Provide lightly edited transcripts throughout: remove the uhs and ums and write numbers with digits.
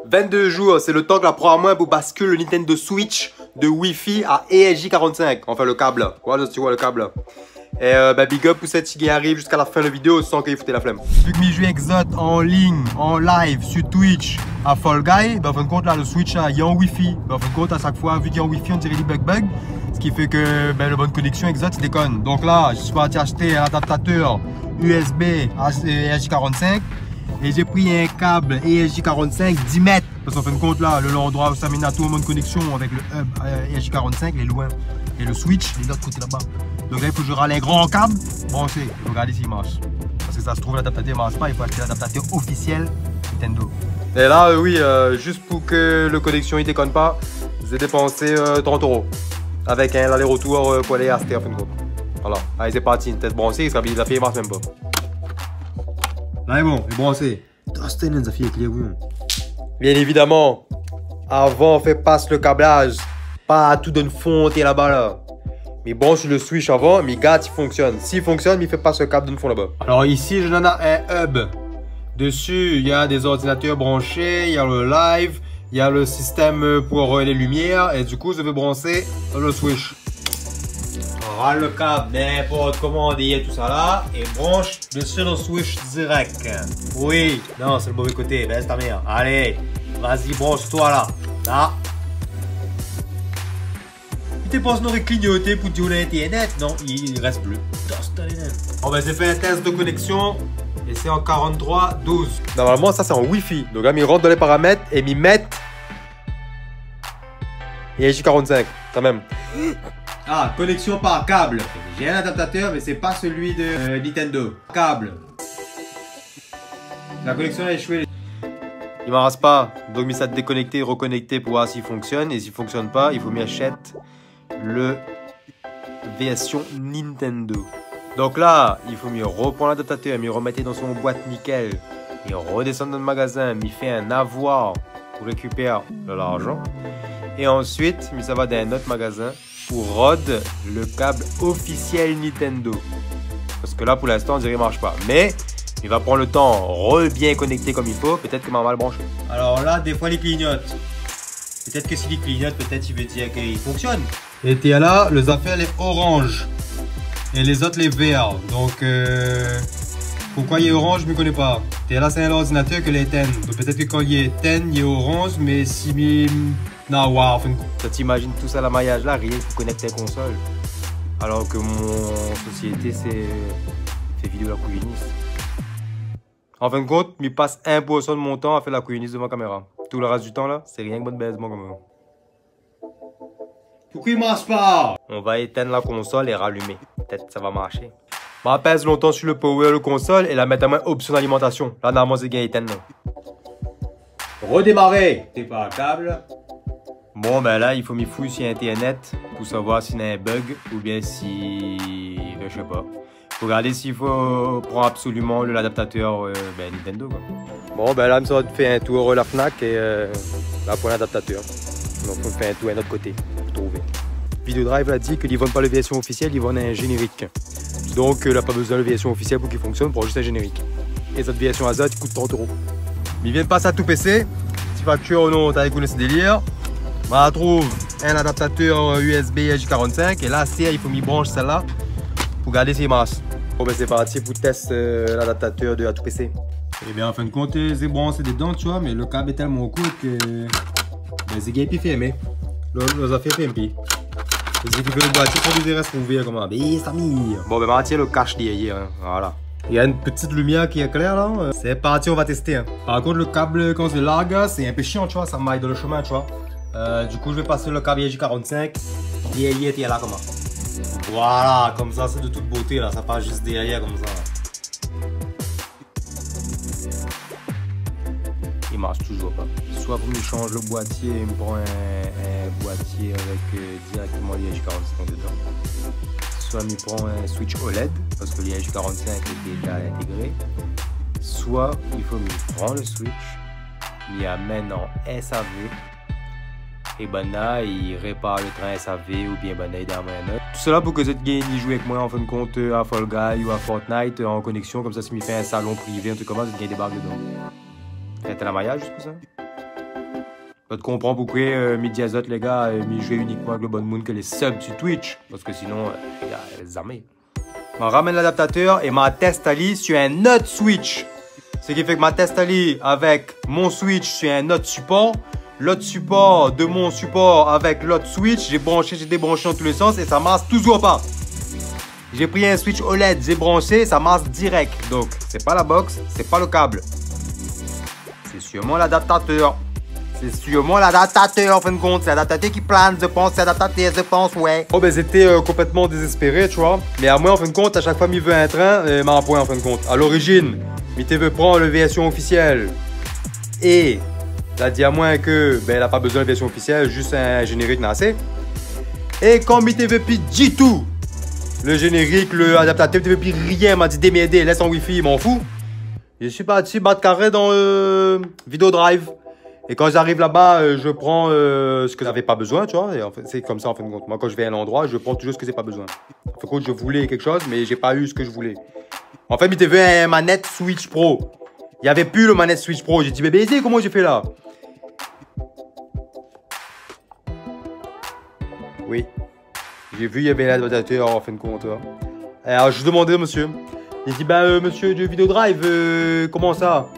22 jours, c'est le temps que la programme pour bascule le Nintendo Switch de Wi-Fi à ESJ45. Enfin, le câble. Voilà, tu vois le câble. Et big up pour cette qui arrive jusqu'à la fin de la vidéo sans qu'il foute la flemme. Vu que je joue Exot en ligne, en live, sur Twitch, à Fall Guy, en fin de compte, là, le Switch, il y a en Wi-Fi. En fin de compte, à chaque fois, vu qu'il y a en Wi-Fi, on dirait du bug. Ce qui fait que la bonne connexion Exot, il déconne. Donc là, je suis parti acheter un adaptateur USB ESJ45. Et j'ai pris un câble ESJ45 10 mètres. Parce qu'en fin de compte, là, l'endroit où ça mène à tout en bonne connexion avec le hub ESJ45, il est loin. Et le Switch, il est de l'autre côté là-bas. Donc là, il faut que je râle un grand câble branché. Regardez s'il marche. Parce que ça se trouve, l'adaptateur ne marche pas. Il faut acheter l'adaptateur officiel Nintendo. Et là, oui, juste pour que le connexion ne déconne pas, j'ai dépensé 30 €. Avec un aller-retour pour aller à Aster, en fin de compte. Voilà. Allez, c'est parti. Une tête branchée, ça la fille ne marche même pas. Là, c'est bon, il est branché. Bien évidemment, avant, on fait passe le câblage. Pas tout d'une fonte et là-bas, là. Mais branche le switch avant, mais garde, il fonctionne. S'il fonctionne, il fait pas ce câble d'une fond là-bas. Alors ici, je en ai un hub. Dessus, il y a des ordinateurs branchés, il y a le live, il y a le système pour les lumières. Et du coup, je vais brancher le switch. Râle le câble n'importe comment, il y a tout ça là. Et branche dessus le switch direct. Oui, non, c'est le mauvais côté, baisse ta mère. Allez, vas-y, branche-toi là. Là. Tu penses qu'on aurait clignoté pour dire l'internet? Non, il reste bleu. Bon ben j'ai fait un test de connexion et c'est en 43.12. Normalement ça c'est en Wi-Fi. Donc là il rentre dans les paramètres et m'y met ESJ45 quand même. Ah, connexion par câble. J'ai un adaptateur mais c'est pas celui de Nintendo. Câble. La connexion a échoué. Il m'en reste pas. Donc il s'est déconnecté, reconnecté pour voir s'il fonctionne. Et s'il fonctionne pas, il faut m'y acheter le version Nintendo. Donc là, il faut mieux reprendre l'adaptateur, mieux remettre dans son boîte nickel, et redescendre dans le magasin, m'y fait un avoir pour récupérer de l'argent. Et ensuite, ça va dans un autre magasin pour rod le câble officiel Nintendo. Parce que là, pour l'instant, on dirait qu'il marche pas. Mais il va prendre le temps, bien connecté comme il faut, peut-être qu'il m'a mal branché. Alors là, des fois, il clignote. Peut-être que s'il clignote, peut-être il veut dire qu'il fonctionne. Et t'es là, les affaires les orange et les autres les verts. Donc pourquoi il est orange, je ne connais pas. T'es là, c'est un ordinateur que les ten. Donc peut-être que quand il est ten, il est orange, mais si non, waouh. Ça t'imagine tout ça, la maillage là, rien pour connecter la console. Alors que mon société c'est vidéo la couilloniste. En fin de compte, il passe 1% de mon temps à faire la couilloniste devant la caméra. Tout le reste du temps là, c'est rien que bonne baise moi comme ça. Pourquoi il marche pas? On va éteindre la console et rallumer. Peut-être que ça va marcher. Je me pèse longtemps sur le power de la console et la mettre à moins option d'alimentation. Là, normalement, c'est bien éteindre. Redémarrer. T'es pas à câble. Bon, ben là, il faut m'y fouiller sur Internet pour savoir s'il y a un bug ou bien si. Je sais pas. Faut regarder s'il faut prendre absolument l'adaptateur Nintendo, quoi. Bon, ben là, on va faire un tour la Fnac et là, pour l'adaptateur. Donc, on fait un tour à notre côté. Trouver. Videodrive a dit qu'ils ne vendent pas la version officielle, ils vendent un générique. Donc il n'a pas besoin de la version officielle pour qu'il fonctionne, pour juste un générique. Et cette version Azot il coûte 30 €. Mais ils viennent passer à tout PC. Si facture ou non, t'as écouté ce délire. On trouve un adaptateur USB ESJ45 et là il faut m'y brancher celle-là pour regarder s'il marche. Bon ben c'est parti pour tester l'adaptateur de à tout PC. Et bien en fin de compte c'est branché dedans tu vois, mais le câble est tellement court que c'est bien fermé. Nous a fait PMP. C'est qui fait le boîtier pour les restes ouvert comme ça. Bon, ben, on le cache derrière. Hein. Voilà. Il y a une petite lumière qui est claire là. C'est parti, on va tester. Hein. Par contre, le câble, quand c'est large, c'est un peu chiant, tu vois. Ça maille dans le chemin, tu vois. Du coup, je vais passer le câble ESJ45. Derrière, t'es là, comme ça. Voilà, comme ça, c'est de toute beauté là. Ça passe juste derrière, comme ça. Là. Il marche toujours pas. Soit pour me changer le boîtier, il me prend un boîtier avec directement l'ESJ45 dedans. Soit il me prend un switch OLED, parce que l'ESJ45 est déjà intégré. Soit il faut me prendre le switch, il amène en SAV, et ben là il répare le train SAV ou bien ben là il donne un autre. Tout cela pour que cette game y joue avec moi en fin de compte à Fall Guy ou à Fortnite en connexion, comme ça si il fait un salon privé, un truc comme ça, cette game débarque dedans. T'as la maillage juste pour ça? Ça te comprend pourquoi Midi Azote, les gars, m'y jouer uniquement avec le bon moon que les subs sur Twitch. Parce que sinon, les gars, les armées. Je ramène l'adaptateur et ma teste Ali sur un autre Switch. Ce qui fait que ma teste Ali avec mon Switch sur un autre support. L'autre support de mon support avec l'autre Switch. J'ai branché, j'ai débranché dans tous les sens et ça marche toujours pas. J'ai pris un Switch OLED, j'ai branché, ça marche direct. Donc, c'est pas la box, c'est pas le câble. C'est sûrement l'adaptateur. C'est sûrement l'adaptateur, en fin de compte. C'est l'adaptateur qui plane, je pense. C'est l'adaptateur, je pense, ouais. Oh, ben, j'étais complètement désespéré, tu vois. Mais à moi, en fin de compte, à chaque fois, il veut un train, il m'a un point, en fin de compte. À l'origine, il veut prendre la version officielle. Et, il a dit à moi que, ben, elle a pas besoin de version officielle, juste un générique n'a assez. Et quand il veut plus du tout, le générique, le adaptateur, il veut plus rien, m'a dit démerdez, laisse en wifi, il m'en fout. Je suis parti battre carré dans Video Drive. Et quand j'arrive là-bas, je prends ce que j'avais pas besoin, tu vois. Et en fait, c'est comme ça en fin de compte. Moi, quand je vais à un endroit, je prends toujours ce que j'ai pas besoin. En fin de compte, je voulais quelque chose, mais j'ai pas eu ce que je voulais. En fait, il te veut un manette Switch Pro. Il y avait plus le manette Switch Pro. J'ai dit, bébé, comment j'ai fait là? Oui. J'ai vu, il y avait l'adaptateur en fin de compte. Hein. Alors, je demandais au monsieur. Il dit, bah, monsieur de Video Drive, comment ça?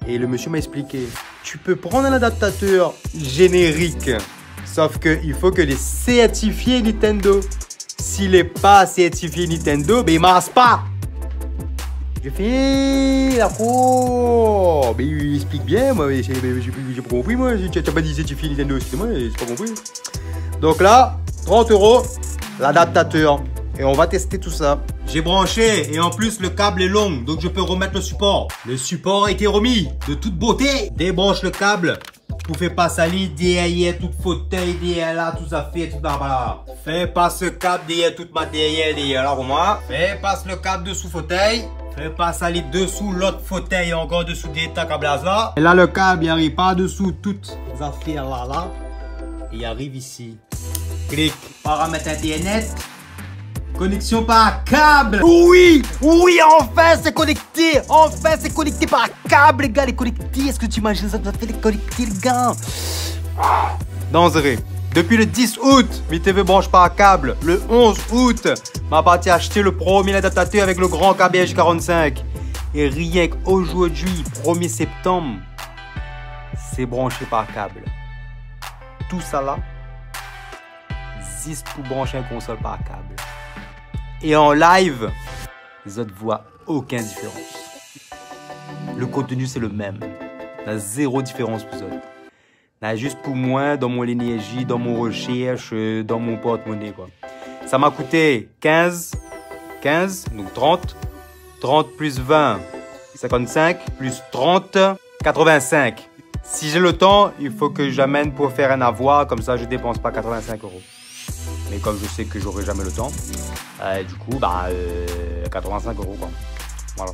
Et le monsieur m'a expliqué. Tu peux prendre un adaptateur générique. Sauf qu'il faut que les certifiés Nintendo. S'il n'est pas certifié Nintendo, ben il marche pas. J'ai fait d'accord. Mais il explique bien, moi. J'ai pas compris, moi. Tu n'as pas dit certifié Nintendo, excusez-moi, j'ai pas compris. Donc là, 30 €, l'adaptateur. Et on va tester tout ça. J'ai branché et en plus le câble est long, donc je peux remettre le support. Le support a été remis de toute beauté. Débranche le câble pour faire pas salir derrière tout fauteuil, derrière là, tout ça fait, tout là, voilà. Fais passe le câble derrière toute matériel, derrière là pour moi. Fais passe le câble dessous fauteuil. Fais pas salir dessous l'autre fauteuil, encore dessous des câblage là. Et là le câble il arrive pas dessous toutes les affaires là. Il arrive ici. Clic, paramètres internet. Connexion par câble. Oui, enfin c'est connecté. Enfin c'est connecté par câble, les gars. Les connectés, est-ce que tu imagines ça? Ça fait les connectés, les gars. Dangereux. Depuis le 10 août, mes TV branche par câble. Le 11 août, m'a parti acheter le premier adaptateur avec le grand câble H45. Et rien qu'aujourd'hui, 1er septembre, c'est branché par câble. Tout ça là, existe pour brancher une console par câble. Et en live, les autres voient aucune différence. Le contenu, c'est le même. Il y a zéro différence pour eux. Il y a juste pour moi, dans mon énergie, dans mon recherche, dans mon porte-monnaie, quoi. Ça m'a coûté 15, donc 30. 30 plus 20, 55, plus 30, 85. Si j'ai le temps, il faut que j'amène pour faire un avoir, comme ça je dépense pas 85 €. Mais comme je sais que j'aurai jamais le temps, du coup, 85 € quoi. Voilà.